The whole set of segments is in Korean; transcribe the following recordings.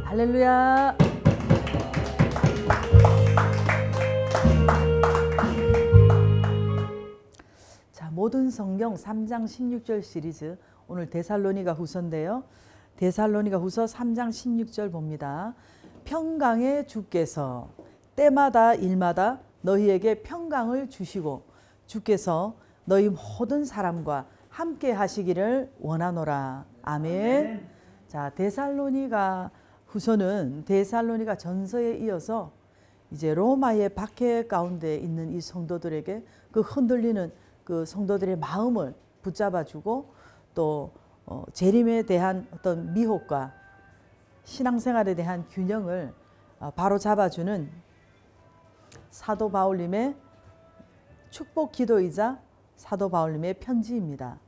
할렐루야. 자, 모든 성경 3장 16절 시리즈, 오늘 데살로니가 후서인데요. 데살로니가 후서 3장 16절 봅니다. 평강의 주께서 때마다 일마다 너희에게 평강을 주시고 주께서 너희 모든 사람과 함께 하시기를 원하노라. 아멘. 자, 데살로니가 후서는 데살로니가 전서에 이어서 이제 로마의 박해 가운데 있는 이 성도들에게 그 흔들리는 그 성도들의 마음을 붙잡아주고 또 재림에 대한 어떤 미혹과 신앙생활에 대한 균형을 바로 잡아주는 사도 바울님의 축복 기도이자 사도 바울님의 편지입니다.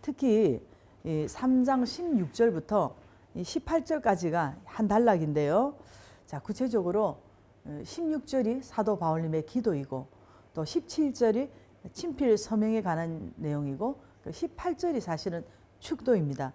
특히 3장 16절부터 18절까지가 한 단락인데요. 자, 구체적으로 16절이 사도 바울님의 기도이고 또 17절이 친필 서명에 관한 내용이고 18절이 사실은 축도입니다.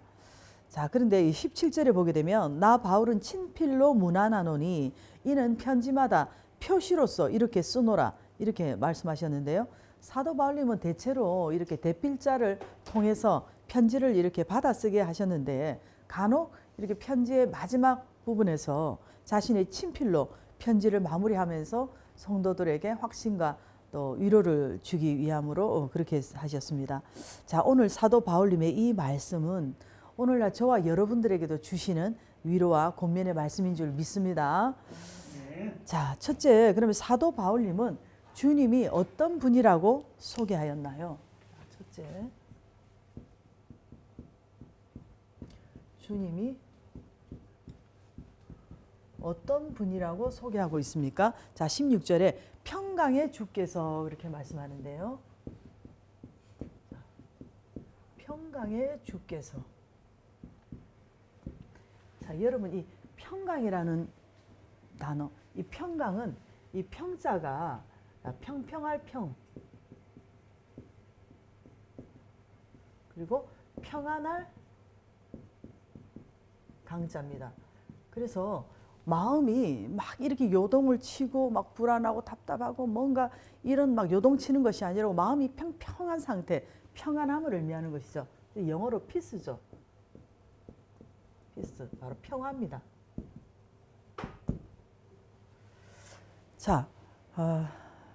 자, 그런데 이 17절에 보게 되면 나 바울은 친필로 문안하노니 이는 편지마다 표시로서 이렇게 쓰노라 이렇게 말씀하셨는데요. 사도 바울님은 대체로 이렇게 대필자를 통해서 편지를 이렇게 받아쓰게 하셨는데 간혹 이렇게 편지의 마지막 부분에서 자신의 친필로 편지를 마무리하면서 성도들에게 확신과 또 위로를 주기 위함으로 그렇게 하셨습니다. 자, 오늘 사도 바울님의 이 말씀은 오늘날 저와 여러분들에게도 주시는 위로와 권면의 말씀인 줄 믿습니다. 자, 첫째, 그러면 사도 바울님은 주님이 어떤 분이라고 소개하였나요? 첫째, 주님이 어떤 분이라고 소개하고 있습니까? 자, 16절에 평강의 주께서 그렇게 말씀하는데요. 평강의 주께서. 자, 여러분 이 평강이라는 단어, 이 평강은 이 평자가 평평할 평 그리고 평안할 강자입니다. 그래서 마음이 막 이렇게 요동을 치고 막 불안하고 답답하고 뭔가 이런 막 요동치는 것이 아니라 마음이 평평한 상태, 평안함을 의미하는 것이죠. 영어로 피스죠. 피스, 바로 평화입니다. 자,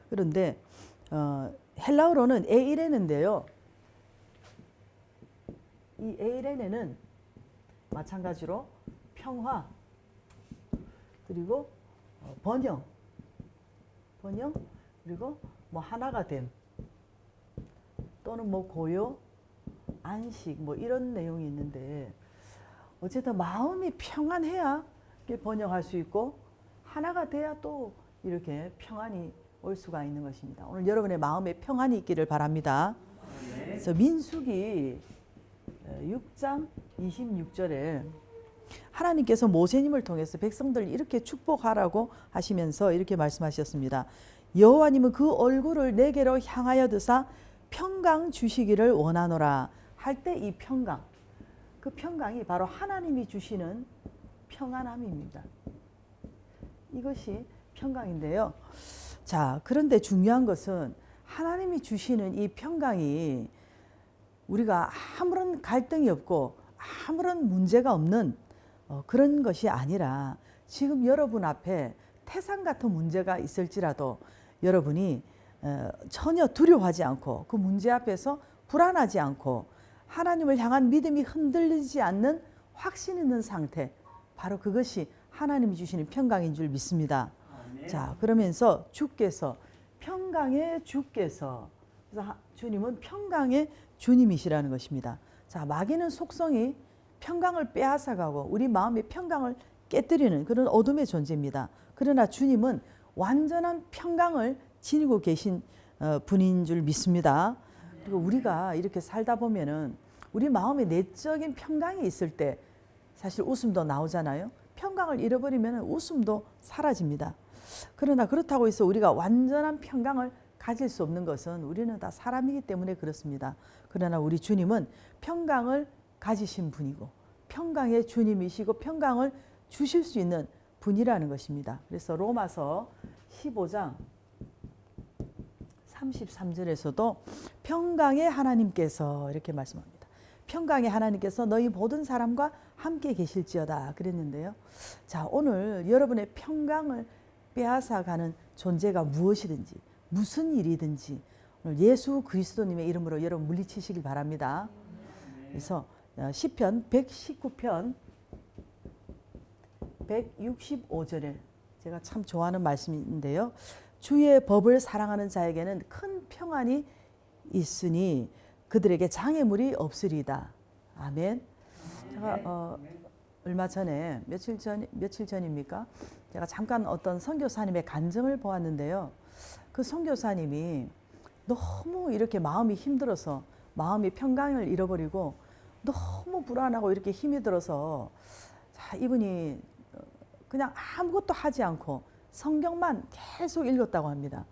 그런데 헬라어로는 에이레네인데요. 이 에이레네는 마찬가지로 평화 그리고 번영 그리고 뭐 하나가 됨 또는 뭐 고요 안식 뭐 이런 내용이 있는데 어쨌든 마음이 평안해야 번영할 수 있고 하나가 돼야 또 이렇게 평안이 올 수가 있는 것입니다. 오늘 여러분의 마음에 평안이 있기를 바랍니다. 그래서 민수기 6장 26절에 하나님께서 모세님을 통해서 백성들 이렇게 축복하라고 하시면서 이렇게 말씀하셨습니다. 여호와님은 그 얼굴을 내게로 향하여 드사 평강 주시기를 원하노라 할 때 이 평강, 그 평강이 바로 하나님이 주시는 평안함입니다. 이것이 평강인데요. 자, 그런데 중요한 것은 하나님이 주시는 이 평강이 우리가 아무런 갈등이 없고 아무런 문제가 없는 그런 것이 아니라 지금 여러분 앞에 태산 같은 문제가 있을지라도 여러분이 전혀 두려워하지 않고 그 문제 앞에서 불안하지 않고 하나님을 향한 믿음이 흔들리지 않는 확신 있는 상태, 바로 그것이 하나님이 주시는 평강인 줄 믿습니다. 자, 그러면서 주께서 평강의 주께서, 그래서 주님은 평강의 주님이시라는 것입니다. 자, 마귀는 속성이 평강을 빼앗아가고 우리 마음의 평강을 깨뜨리는 그런 어둠의 존재입니다. 그러나 주님은 완전한 평강을 지니고 계신 분인 줄 믿습니다. 그리고 우리가 이렇게 살다 보면은 우리 마음에 내적인 평강이 있을 때 사실 웃음도 나오잖아요. 평강을 잃어버리면 웃음도 사라집니다. 그러나 그렇다고 해서 우리가 완전한 평강을 가질 수 없는 것은 우리는 다 사람이기 때문에 그렇습니다. 그러나 우리 주님은 평강을 가지신 분이고 평강의 주님이시고 평강을 주실 수 있는 분이라는 것입니다. 그래서 로마서 15장 33절에서도 평강의 하나님께서 이렇게 말씀합니다. 평강의 하나님께서 너희 모든 사람과 함께 계실지어다 그랬는데요. 자, 오늘 여러분의 평강을 빼앗아가는 존재가 무엇이든지 무슨 일이든지 오늘 예수 그리스도님의 이름으로 여러분 물리치시길 바랍니다. 그래서 시편 119편 165절에 제가 참 좋아하는 말씀인데요. 주의 법을 사랑하는 자에게는 큰 평안이 있으니 그들에게 장애물이 없으리다. 아멘. 제가 얼마 전에 며칠 전입니까? 제가 잠깐 어떤 선교사님의 간증을 보았는데요. 그 선교사님이 너무 이렇게 마음이 힘들어서 마음이 평강을 잃어버리고 너무 불안하고 이렇게 힘이 들어서 자, 이분이 그냥 아무것도 하지 않고 성경만 계속 읽었다고 합니다.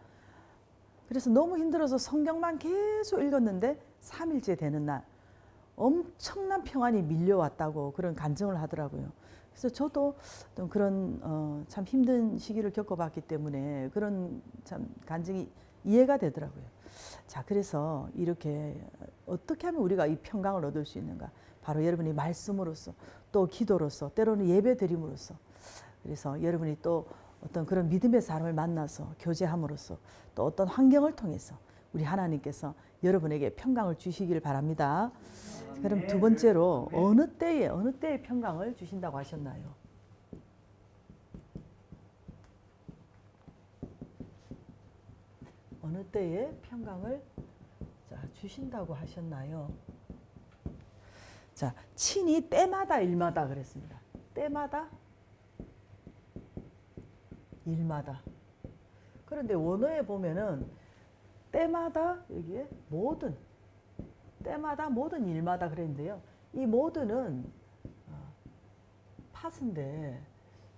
그래서 너무 힘들어서 성경만 계속 읽었는데 3일째 되는 날 엄청난 평안이 밀려왔다고 그런 간증을 하더라고요. 그래서 저도 어떤 그런 참 힘든 시기를 겪어봤기 때문에 그런 참 간증이 이해가 되더라고요. 자, 그래서 이렇게 어떻게 하면 우리가 이 평강을 얻을 수 있는가? 바로 여러분이 말씀으로써 또 기도로써 때로는 예배드림으로써 그래서 여러분이 또 어떤 그런 믿음의 사람을 만나서 교제함으로써 또 어떤 환경을 통해서 우리 하나님께서 여러분에게 평강을 주시길 바랍니다. 그럼 두 번째로 어느 때에 평강을 주신다고 하셨나요? 어느 때에 평강을 주신다고 하셨나요? 자, 친히 때마다 일마다 그랬습니다. 때마다 일마다. 그런데 원어에 보면은 때마다 여기에 모든 때마다 모든 일마다 그랬는데요. 이 모든은 파스인데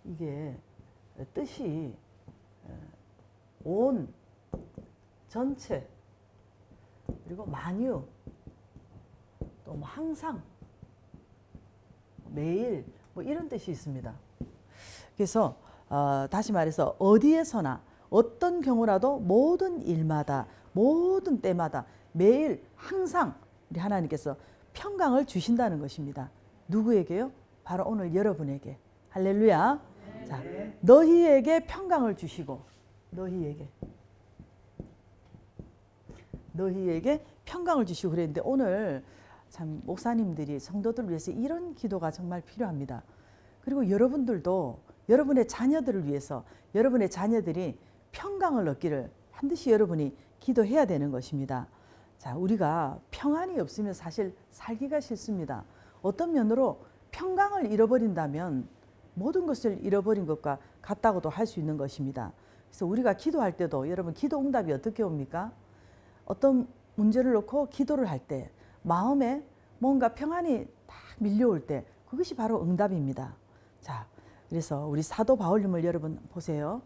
이게 뜻이 온, 전체, 그리고 만유, 또 뭐 항상, 매일 뭐 이런 뜻이 있습니다. 그래서 다시 말해서 어디에서나 어떤 경우라도 모든 일마다 모든 때마다 매일 항상 우리 하나님께서 평강을 주신다는 것입니다. 누구에게요? 바로 오늘 여러분에게. 할렐루야. 자, 너희에게 평강을 주시고 너희에게 평강을 주시고 그랬는데 오늘 참 목사님들이 성도들을 위해서 이런 기도가 정말 필요합니다. 그리고 여러분들도 여러분의 자녀들을 위해서 여러분의 자녀들이 평강을 얻기를 반드시 여러분이 기도해야 되는 것입니다. 자, 우리가 평안이 없으면 사실 살기가 싫습니다. 어떤 면으로 평강을 잃어버린다면 모든 것을 잃어버린 것과 같다고도 할 수 있는 것입니다. 그래서 우리가 기도할 때도 여러분 기도 응답이 어떻게 옵니까? 어떤 문제를 놓고 기도를 할 때 마음에 뭔가 평안이 딱 밀려올 때 그것이 바로 응답입니다. 자, 그래서 우리 사도 바울님을 여러분 보세요.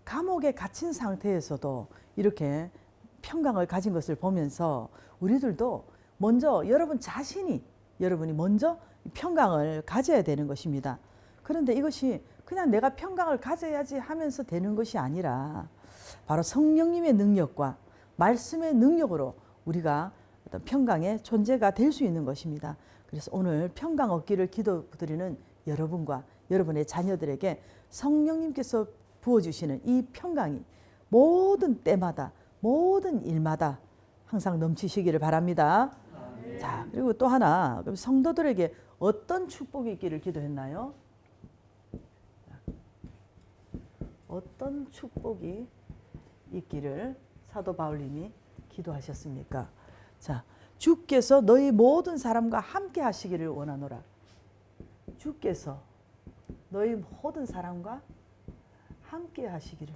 감옥에 갇힌 상태에서도 이렇게 평강을 가진 것을 보면서 우리들도 먼저 여러분이 먼저 평강을 가져야 되는 것입니다. 그런데 이것이 그냥 내가 평강을 가져야지 하면서 되는 것이 아니라 바로 성령님의 능력과 말씀의 능력으로 우리가 어떤 평강의 존재가 될 수 있는 것입니다. 그래서 오늘 평강 얻기를 기도드리는 여러분과 여러분의 자녀들에게 성령님께서 부어주시는 이 평강이 모든 때마다 모든 일마다 항상 넘치시기를 바랍니다. 자, 그리고 또 하나 성도들에게 어떤 축복이 있기를 기도했나요? 어떤 축복이 있기를 사도 바울님이 기도하셨습니까? 자, 주께서 너희 모든 사람과 함께 하시기를 원하노라. 주께서 너희 모든 사람과 함께 하시기를.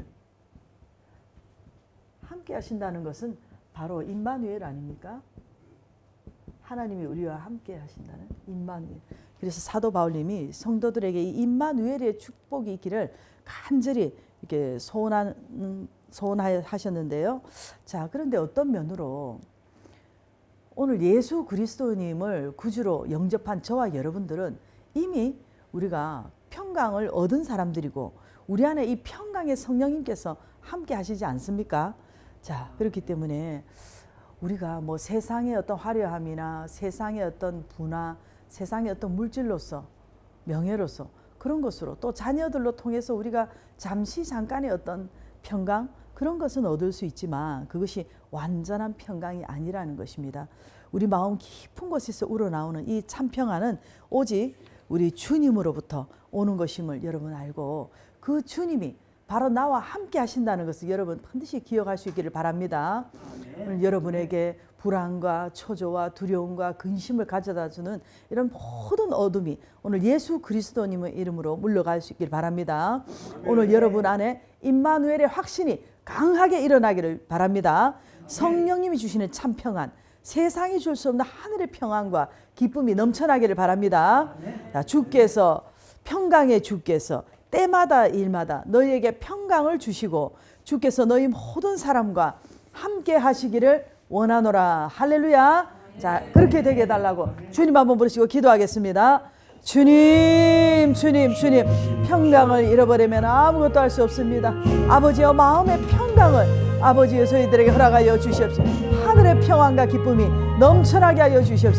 함께 하신다는 것은 바로 임마누엘 아닙니까? 하나님이 우리와 함께 하신다는 임마누엘. 그래서 사도 바울님이 성도들에게 이 임마누엘의 축복이 있기를 간절히 이렇게 소원하셨는데요. 자, 그런데 어떤 면으로 오늘 예수 그리스도님을 구주로 영접한 저와 여러분들은 이미 우리가 평강을 얻은 사람들이고 우리 안에 이 평강의 성령님께서 함께 하시지 않습니까? 자, 그렇기 때문에 우리가 뭐 세상의 어떤 화려함이나 세상의 어떤 부나 세상의 어떤 물질로서 명예로서 그런 것으로 또 자녀들로 통해서 우리가 잠시 잠깐의 어떤 평강 그런 것은 얻을 수 있지만 그것이 완전한 평강이 아니라는 것입니다. 우리 마음 깊은 곳에서 우러나오는 이 참 평안은 오직 우리 주님으로부터 오는 것임을 여러분 알고 그 주님이 바로 나와 함께 하신다는 것을 여러분 반드시 기억할 수 있기를 바랍니다. 오늘 여러분에게 불안과 초조와 두려움과 근심을 가져다주는 이런 모든 어둠이 오늘 예수 그리스도님의 이름으로 물러갈 수 있기를 바랍니다. 오늘 여러분 안에 임마누엘의 확신이 강하게 일어나기를 바랍니다. 성령님이 주시는 참 평안, 세상이 줄 수 없는 하늘의 평안과 기쁨이 넘쳐나기를 바랍니다. 주께서 평강의 주께서 때마다 일마다 너희에게 평강을 주시고 주께서 너희 모든 사람과 함께 하시기를 원하노라. 할렐루야. 자, 그렇게 되게 해달라고 주님 한번 부르시고 기도하겠습니다. 주님, 주님, 주님, 평강을 잃어버리면 아무것도 할 수 없습니다. 아버지여, 마음의 평강을 아버지여 저희들에게 허락하여 주시옵소서. 하늘의 평안과 기쁨이 넘쳐나게 하여 주시옵소서.